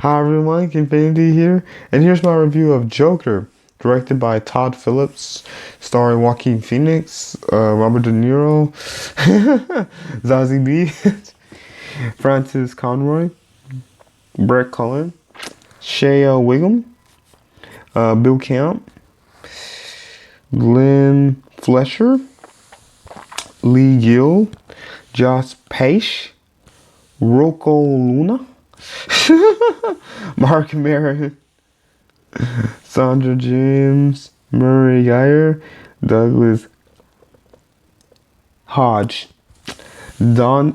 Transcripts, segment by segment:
Hi everyone, Infinity here, and here's my review of Joker, directed by Todd Phillips, starring Joaquin Phoenix, Robert De Niro, Zazie B, Francis Conroy, Brett Cullen, Shea Wiggum, Bill Camp, Glenn Flesher, Lee Gill, Josh Paish, Rocco Luna, Mark Maron, Sandra James, Murray Geyer, Douglas Hodge, Dante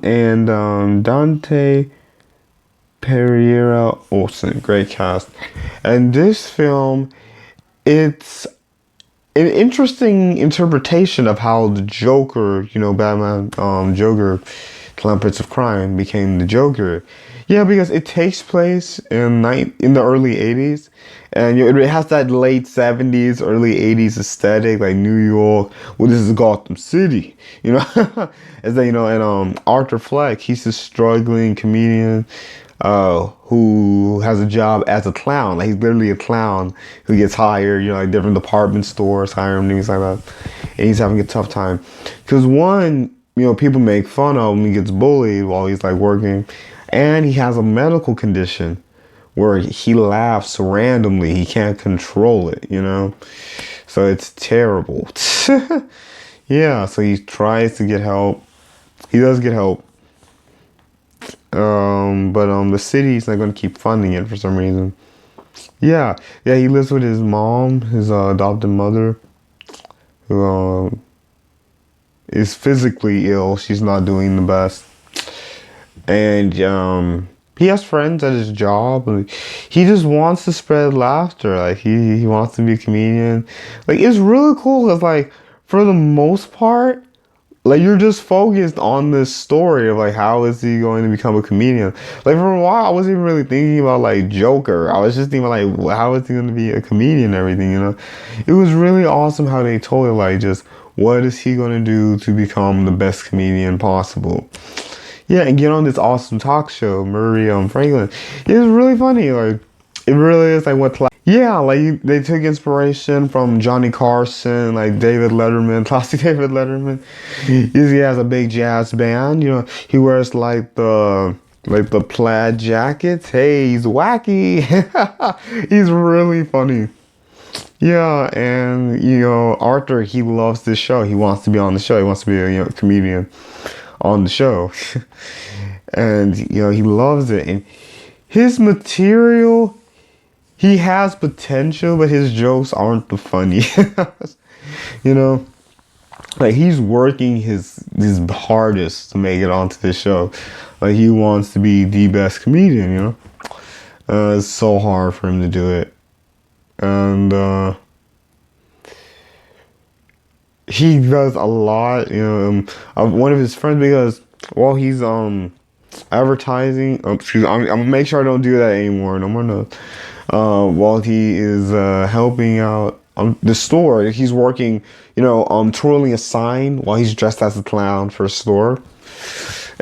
Pereira Olsen. Great cast. And this film, it's an interesting interpretation of how the Joker, Batman, Joker, Prince of Crime, became the Joker. Yeah, because it takes place in the early 80s, and it has that late 70s, early 80s aesthetic, like New York. Well, this is Gotham City, as that, and Arthur Fleck, he's a struggling comedian who has a job as a clown. Like, he's literally a clown who gets hired, like different department stores hire him, things like that. And he's having a tough time. Because one, people make fun of him, he gets bullied while he's like working. And he has a medical condition where he laughs randomly. He can't control it, So it's terrible. Yeah, so he tries to get help. He does get help. But the city's not going to keep funding it for some reason. Yeah, he lives with his mom, his adopted mother, who is physically ill. She's not doing the best. And he has friends at his job. He just wants to spread laughter. Like, he wants to be a comedian. Like, it's really cool because, like, for the most part, like, you're just focused on this story of, like, how is he going to become a comedian? Like, for a while, I wasn't even really thinking about, like, Joker. I was just thinking, like, how is he going to be a comedian and everything, It was really awesome how they told it, like, just what is he going to do to become the best comedian possible? Yeah, and get on this awesome talk show, Murray Franklin. It was really funny. Like, it really is like what. Yeah, like they took inspiration from Johnny Carson, like David Letterman, classic David Letterman. He has a big jazz band. He wears like the plaid jackets. Hey, he's wacky. He's really funny. Yeah, and Arthur, he loves this show. He wants to be on the show. He wants to be a comedian on the show. And he loves it, and his material, he has potential, but his jokes aren't the funny. Like, he's working his hardest to make it onto this show. Like, he wants to be the best comedian. It's so hard for him to do it. And he does a lot, one of his friends, because while he's advertising, I'm gonna make sure I don't do that anymore, no more notes. While he is helping out the store, he's working, twirling a sign while he's dressed as a clown for a store.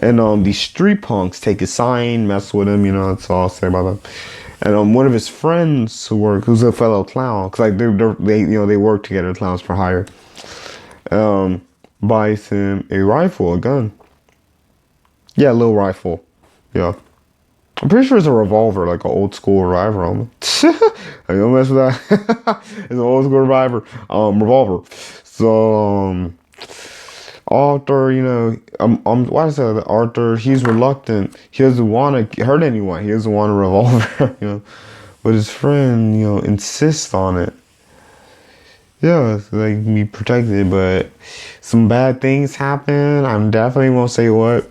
And these street punks take his sign, mess with him, that's all I'll say about that. And one of his friends who's a fellow clown, cause like they work together, clowns for hire, buys him a rifle, a gun. Yeah, a little rifle. Yeah. I'm pretty sure it's a revolver, like an old school rifle. I don't mess with that. It's an old school revolver. So, Arthur, why I say that Arthur, he's reluctant. He doesn't want to hurt anyone. He doesn't want a revolver, But his friend, insists on it. Yeah, so they can be protected, but some bad things happen. I definitely won't say what.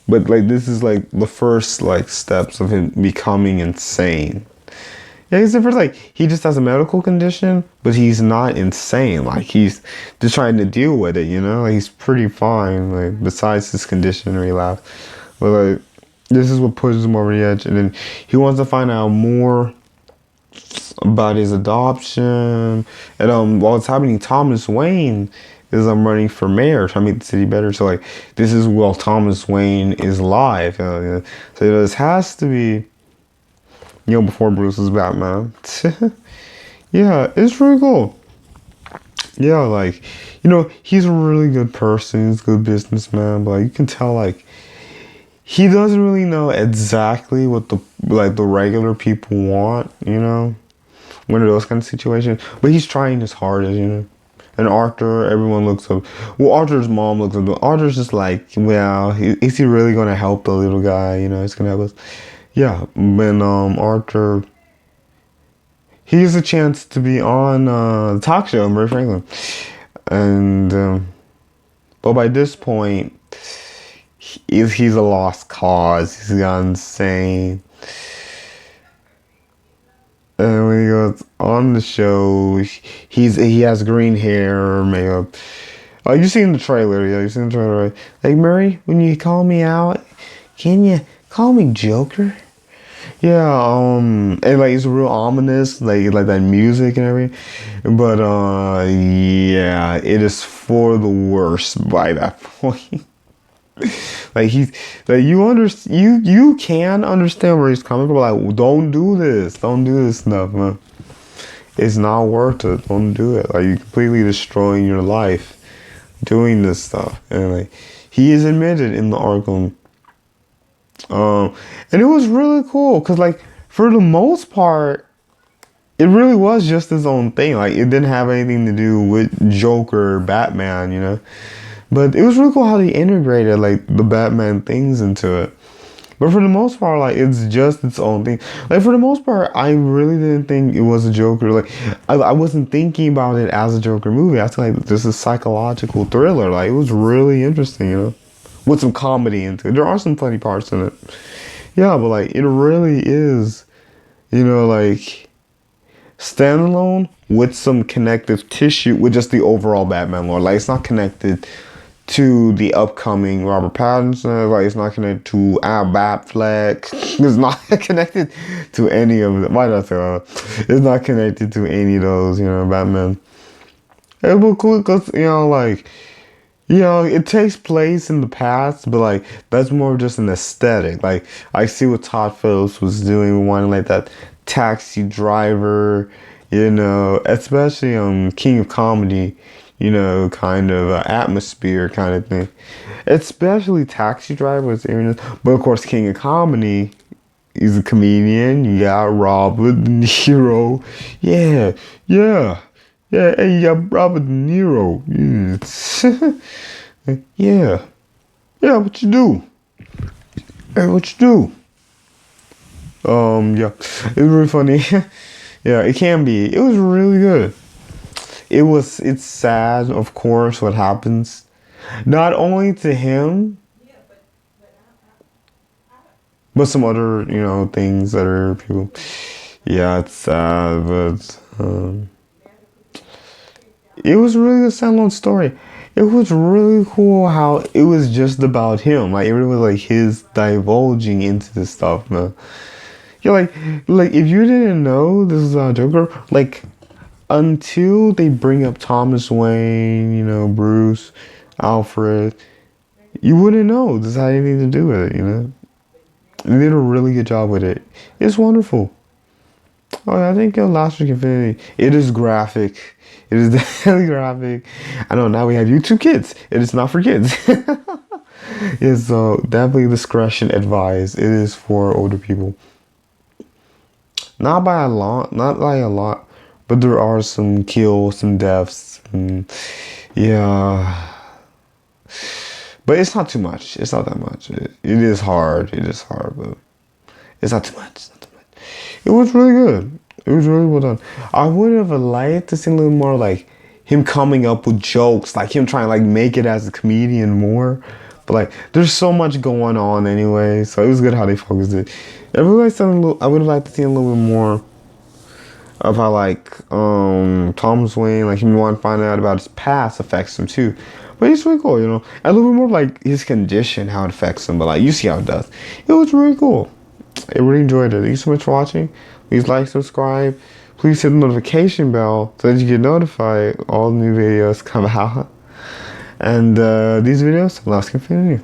But, like, this is, like, the first, like, steps of him becoming insane. Yeah, because at first, like, he just has a medical condition, but he's not insane. Like, he's just trying to deal with it, Like, he's pretty fine, like, besides his condition or he laughs. But, like, this is what pushes him over the edge. And then he wants to find out more about his adoption. And while it's happening, Thomas Wayne is I'm running for mayor, trying to make the city better. So like, this is while Thomas Wayne is alive. So this has to be, before Bruce was Batman. Yeah, it's really cool. Yeah, like, he's a really good person. He's a good businessman, but like, you can tell like he doesn't really know exactly what the regular people want. One of those kind of situations. But he's trying his hardest. And Arthur, everyone looks up. Well, Arthur's mom looks up. Arthur's just like, well, is he really gonna help the little guy? He's gonna help us. Yeah, when Arthur, he has a chance to be on the talk show, Murray Franklin, and but by this point, he's a lost cause. He's gone insane. And when he goes on the show, he has green hair, makeup. Oh, you seen the trailer? Yeah, you seen the trailer, right? Like, Murray, when you call me out, can you call me Joker? Yeah, and like it's real ominous, like that music and everything. But yeah, it is for the worst by that point. Like you can understand where he's coming from. Like, don't do this stuff, man. It's not worth it. Don't do it. Like, you're completely destroying your life doing this stuff. And like, he is admitted in the article. And it was really cool because like for the most part, it really was just his own thing. Like, it didn't have anything to do with Joker or Batman. But it was really cool how they integrated like the Batman things into it. But for the most part, like, it's just its own thing. Like, for the most part, I really didn't think it was a Joker. Like, I wasn't thinking about it as a Joker movie. I was like, this is a psychological thriller. Like, it was really interesting, with some comedy into it. There are some funny parts in it. Yeah, but like, it really is, like, standalone with some connective tissue with just the overall Batman lore. Like, it's not connected to the upcoming Robert Pattinson. Like, it's not connected to Batfleck. It's not connected to any of them. Why did I say that? It's not connected to any of those, Batman. It was cool because, like, it takes place in the past, but like, that's more of just an aesthetic. Like, I see what Todd Phillips was doing, wanting like that taxi driver, especially King of Comedy, kind of atmosphere kind of thing. Especially Taxi Driver was airing this. But of course, King of Comedy, he's a comedian. You got Robert De Niro. Yeah. Hey, you got Robert De Niro. Yeah. Yeah, what you do? Hey, what you do? Yeah. It was really funny. Yeah, it can be. It was really good. It's sad, of course, what happens. Not only to him, but some other, things that are people. Yeah, it's sad, but it was really a standalone story. It was really cool how it was just about him. Like, it really was like his divulging into this stuff, man. Yeah, like if you didn't know this is Joker, like, until they bring up Thomas Wayne, Bruce, Alfred, you wouldn't know this had anything to do with it, They did a really good job with it. It's wonderful. Oh, yeah, I think Harris-Kenfinity, it is graphic. It is definitely graphic. I know, now we have YouTube Kids. It is not for kids. It's definitely discretion advised. It is for older people. Not by a lot, but there are some kills, some deaths, and yeah. But it's not too much. It's not that much. It is hard. It is hard, but it's not too much. It's not too much. It was really good. It was really well done. I would have liked to see a little more like him coming up with jokes, like him trying to like make it as a comedian more. But like, there's so much going on anyway, so it was good how they focused it. I would have liked to see a little bit more of how like Thomas Wayne, like, him want to find out about his past affects him too. But it's really cool, And a little bit more like his condition, how it affects him. But like, you see how it does. It was really cool. I really enjoyed it. Thank you so much for watching. Please like, subscribe. Please hit the notification bell so that you get notified all new videos come out. And these videos, Harris-Kenfinity.